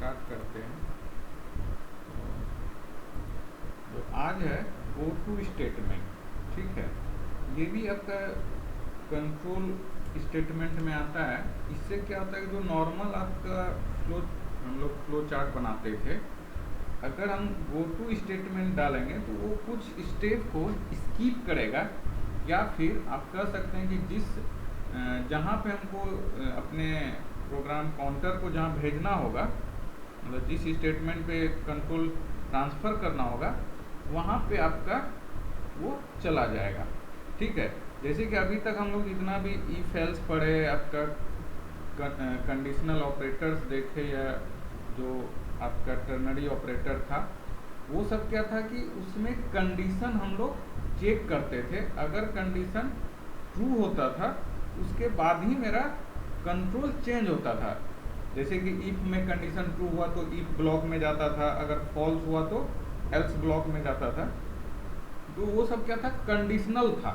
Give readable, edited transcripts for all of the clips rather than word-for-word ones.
Start करते हैं। तो आज है गो टू स्टेटमेंट, ठीक है। ये भी आपका कंट्रोल स्टेटमेंट में आता है। इससे क्या होता है कि जो नॉर्मल आपका फ्लो, हम लोग फ्लो चार्ट बनाते थे, अगर हम गो टू स्टेटमेंट डालेंगे तो वो कुछ स्टेप को स्किप करेगा, या फिर आप कह सकते हैं कि जहाँ पे हमको अपने प्रोग्राम काउंटर को जहाँ भेजना होगा, मतलब जिस स्टेटमेंट पे कंट्रोल ट्रांसफ़र करना होगा, वहाँ पे आपका वो चला जाएगा, ठीक है। जैसे कि अभी तक हम लोग जितना भी इफ एल्स पढ़े, आपका कंडीशनल ऑपरेटर्स देखे, या जो आपका टर्नरी ऑपरेटर था, वो सब क्या था कि उसमें कंडीशन हम लोग चेक करते थे। अगर कंडीशन ट्रू होता था उसके बाद ही मेरा कंट्रोल चेंज होता था। जैसे कि इफ में कंडीशन ट्रू हुआ तो इफ ब्लॉक में जाता था, अगर फॉल्स हुआ तो एल्स ब्लॉक में जाता था। तो वो सब क्या था, कंडीशनल था,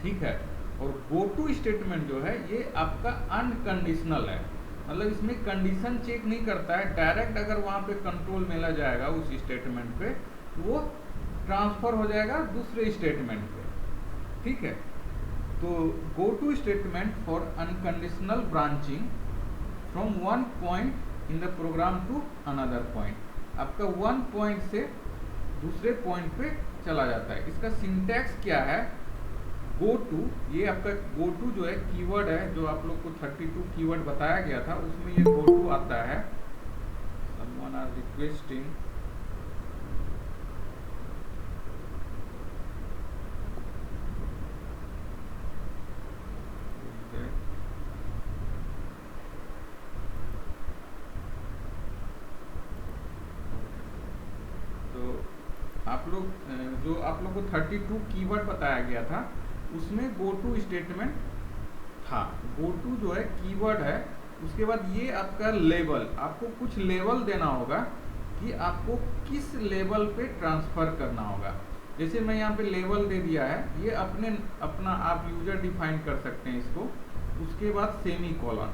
ठीक है। और गो टू स्टेटमेंट जो है ये आपका अनकंडीशनल है, मतलब इसमें कंडीशन चेक नहीं करता है, डायरेक्ट अगर वहाँ पे कंट्रोल मिला जाएगा उस स्टेटमेंट पे, वो ट्रांसफ़र हो जाएगा दूसरे स्टेटमेंट पे, ठीक है। तो go to statement for unconditional branching from one point in the program to another point. आपका वन पॉइंट से दूसरे पॉइंट पे चला जाता है। इसका सिंटैक्स क्या है, गो टू, ये आपका गो टू जो है कीवर्ड है, जो आप लोग को 32 कीवर्ड बताया गया था, उसमें ये गो टू आता है। someone are requesting आप लोग जो आप लोग को 32 कीवर्ड बताया गया था, उसमें गो टू स्टेटमेंट था। गो टू जो है कीवर्ड है, उसके बाद ये आपका लेवल, आपको कुछ लेवल देना होगा कि आपको किस लेवल पे ट्रांसफ़र करना होगा। जैसे मैं यहाँ पे लेवल दे दिया है, ये अपना आप यूजर डिफाइन कर सकते हैं इसको। उसके बाद सेमी कॉलन,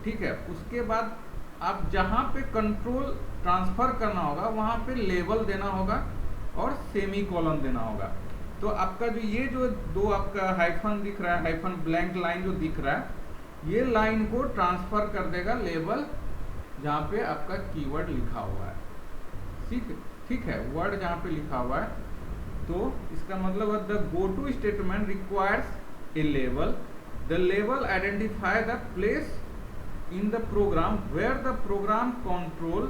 ठीक है। उसके बाद आप जहाँ पे कंट्रोल ट्रांसफ़र करना होगा वहाँ पे लेवल देना होगा और सेमी कॉलन देना होगा। तो आपका जो दो आपका हाइफन दिख रहा है, हाइफन ब्लैंक लाइन जो दिख रहा है, ये लाइन को ट्रांसफ़र कर देगा लेवल जहाँ पे आपका कीवर्ड लिखा हुआ है, ठीक है, वर्ड जहाँ पे लिखा हुआ है। तो इसका मतलब the go to statement requires a level, the level identify the place in the program where the program control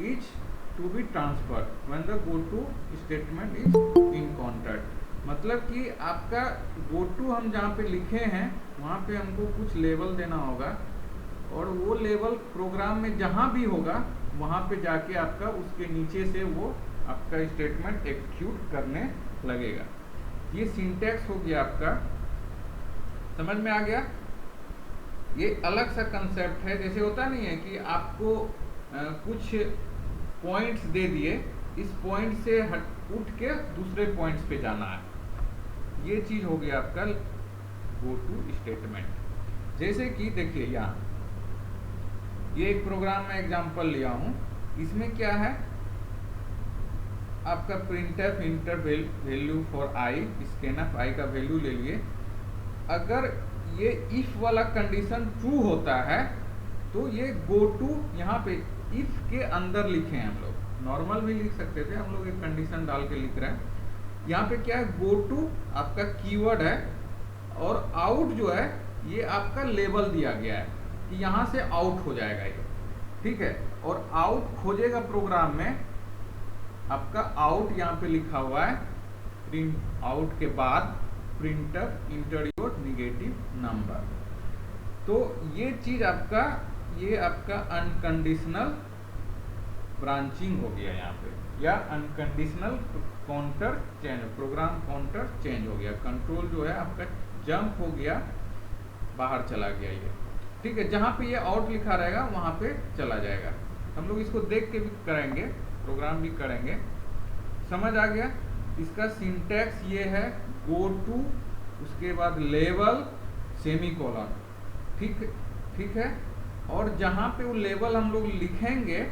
is to be transferred when the go to statement is encountered। मतलब कि आपका go to हम जहाँ पे लिखे हैं वहाँ पे हमको कुछ लेवल देना होगा, और वो लेवल प्रोग्राम में जहाँ भी होगा वहाँ पे जाके आपका उसके नीचे से वो आपका स्टेटमेंट एग्जीक्यूट करने लगेगा। ये सिंटैक्स हो गया आपका, समझ में आ गया। ये अलग सा कंसेप्ट है, जैसे होता नहीं है कि आपको कुछ पॉइंट्स दे दिए, इस पॉइंट से उठ के दूसरे पॉइंट्स पे जाना है, ये चीज़ हो गया आपका गो टू स्टेटमेंट। जैसे कि देखिए यहाँ ये एक प्रोग्राम में एग्जांपल लिया हूँ, इसमें क्या है, आपका printf enter value for I, scanf I का वैल्यू ले लिए। अगर ये इफ वाला कंडीशन ट्रू होता है तो ये गो टू यहाँ पे इफ के अंदर लिखे हैं, हम लोग नॉर्मल भी लिख सकते थे, हम लोग एक कंडीशन डाल के लिख रहे हैं। यहाँ पे क्या है, गो टू आपका कीवर्ड है, और आउट जो है ये आपका लेवल दिया गया है कि यहाँ से आउट हो जाएगा ये, ठीक है। और आउट खोजेगा प्रोग्राम में, आपका आउट यहाँ पे लिखा हुआ है, प्रिंट आउट के बाद printf inter your negative number. तो ये चीज आपका, ये आपका अनकंडीशनल ब्रांचिंग हो गया यहाँ पे, या unconditional counter change, program counter change हो गया, कंट्रोल जो है आपका जंप हो गया, बाहर चला गया ये, ठीक है। जहाँ पे ये आउट लिखा रहेगा वहाँ पे चला जाएगा। हम लोग इसको देख के भी करेंगे, प्रोग्राम भी करेंगे, समझ आ गया। इसका सिंटैक्स ये है, गो टू, उसके बाद लेवल, सेमी कॉलन, ठीक है। और जहाँ पे वो लेवल हम लोग लिखेंगे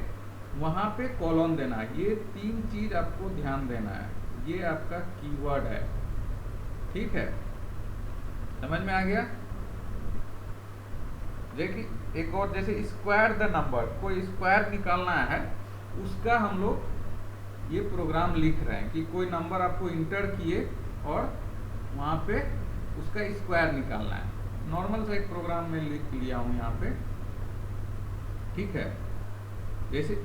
वहाँ पे कॉलन देना है। ये 3 चीज आपको ध्यान देना है। ये आपका कीवर्ड है, ठीक है, समझ में आ गया। देखिए एक और, जैसे स्क्वायर द नंबर, कोई स्क्वायर निकालना है, उसका हम लोग ये प्रोग्राम लिख रहे हैं कि कोई नंबर आपको इंटर किए और वहाँ पे उसका स्क्वायर निकालना है। नॉर्मल सा एक प्रोग्राम में लिख लिया हूँ यहाँ पे, ठीक है। जैसे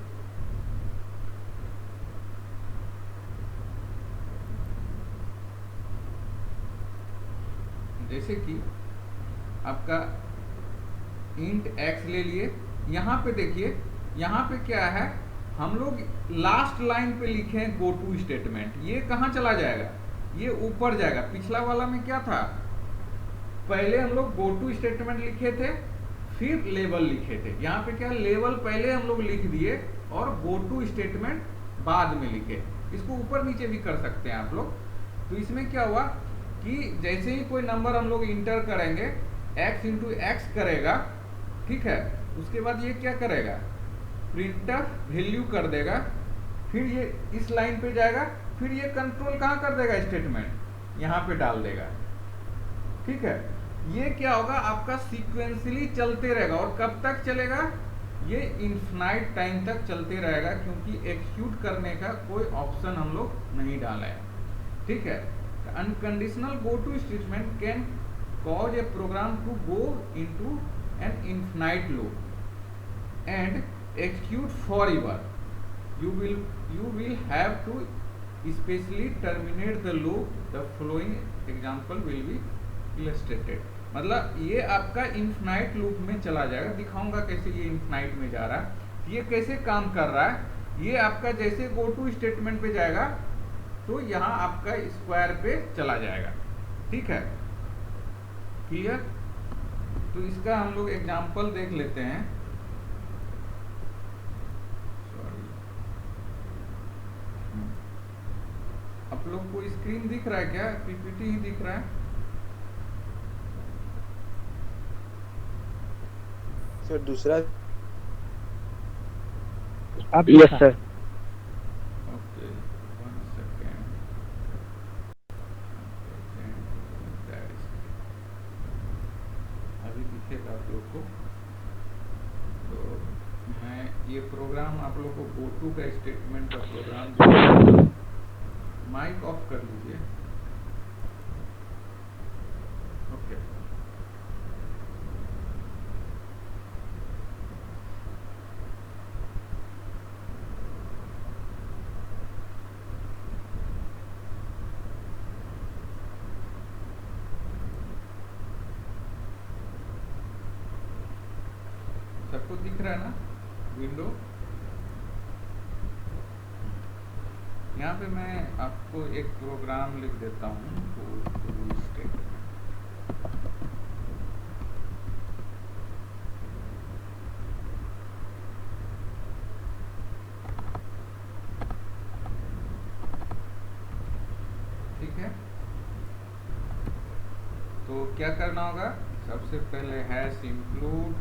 कि आपका इंट x ले लिए। यहाँ पे देखिए, यहाँ पे क्या है, हम लोग लास्ट लाइन पे लिखे हैं गो टू स्टेटमेंट। ये कहाँ चला जाएगा, ये ऊपर जाएगा। पिछला वाला में क्या था, पहले हम लोग गो टू स्टेटमेंट लिखे थे, फिर लेवल लिखे थे। यहाँ पे क्या, लेवल पहले हम लोग लिख दिए और गो टू स्टेटमेंट बाद में लिखे। इसको ऊपर नीचे भी कर सकते हैं आप लोग। तो इसमें क्या हुआ कि जैसे ही कोई नंबर हम लोग इंटर करेंगे, x इंटू एक्स करेगा, ठीक है, उसके बाद ये क्या करेगा, प्रिंटफ वैल्यू कर देगा, फिर ये इस लाइन पे जाएगा, फिर ये कंट्रोल कहाँ कर देगा, स्टेटमेंट यहाँ पे डाल देगा, ठीक है। ये क्या होगा, आपका सीक्वेंसली चलते रहेगा। और कब तक चलेगा, ये इन्फिनाइट टाइम तक चलते रहेगा, क्योंकि एक्सिक्यूट करने का कोई ऑप्शन हम लोग नहीं डाला है, ठीक है। Unconditional go to statement can cause a program to go into an infinite loop and execute forever. You will have to especially terminate the loop. The following example will be illustrated. मतलब ये आपका infinite loop में चला जाएगा। दिखाऊंगा कैसे ये infinite में जा रहा है, ये कैसे काम कर रहा है। ये आपका जैसे गो टू स्टेटमेंट पे जाएगा तो यहाँ आपका स्क्वायर पे चला जाएगा, ठीक है, क्लियर। तो इसका हम लोग एग्जांपल देख लेते हैं। सॉरी, आप लोग को स्क्रीन दिख रहा है क्या, पीपीटी ही दिख रहा है सर? दूसरा यस सर। Okay, 1 second. अभी दिखेगा आप लोग को। तो मैं ये प्रोग्राम आप लोग को गो का स्टेटमेंट का प्रोग्राम जो, माइक ऑफ कर लीजिए, ओके। सबको दिख रहा है ना विंडो? यहाँ पे मैं आपको एक प्रोग्राम लिख देता हूँ, गो स्टेटमेंट। ठीक है, तो क्या करना होगा, सबसे पहले हैश इंक्लूड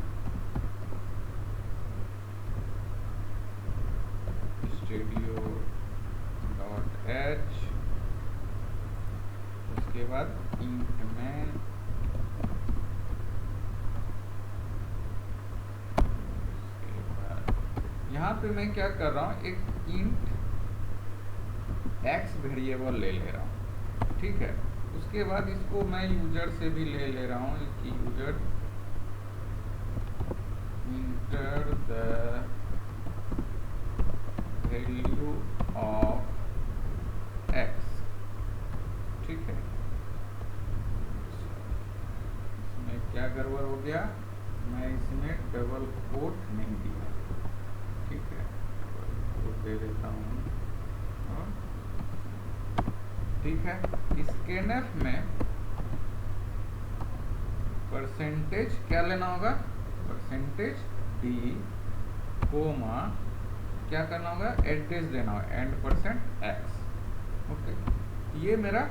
studio.h, उसके बाद int में यहाँ पे मैं क्या कर रहा हूँ, एक int x वेरिएबल ले रहा हूँ, ठीक है। उसके बाद इसको मैं यूजर से भी ले रहा हूँ कि user enter the value of x, ठीक है। इसमें क्या गड़बड़ हो गया, मैं इसमें डबल कोट नहीं दिया, ठीक है, कोट दे देता हूँ, ठीक है। स्कैनफ में परसेंटेज क्या लेना होगा, परसेंटेज d कोमा क्या करना होगा, एड्रेस देना होगा, एंड %x, ओके। ये मेरा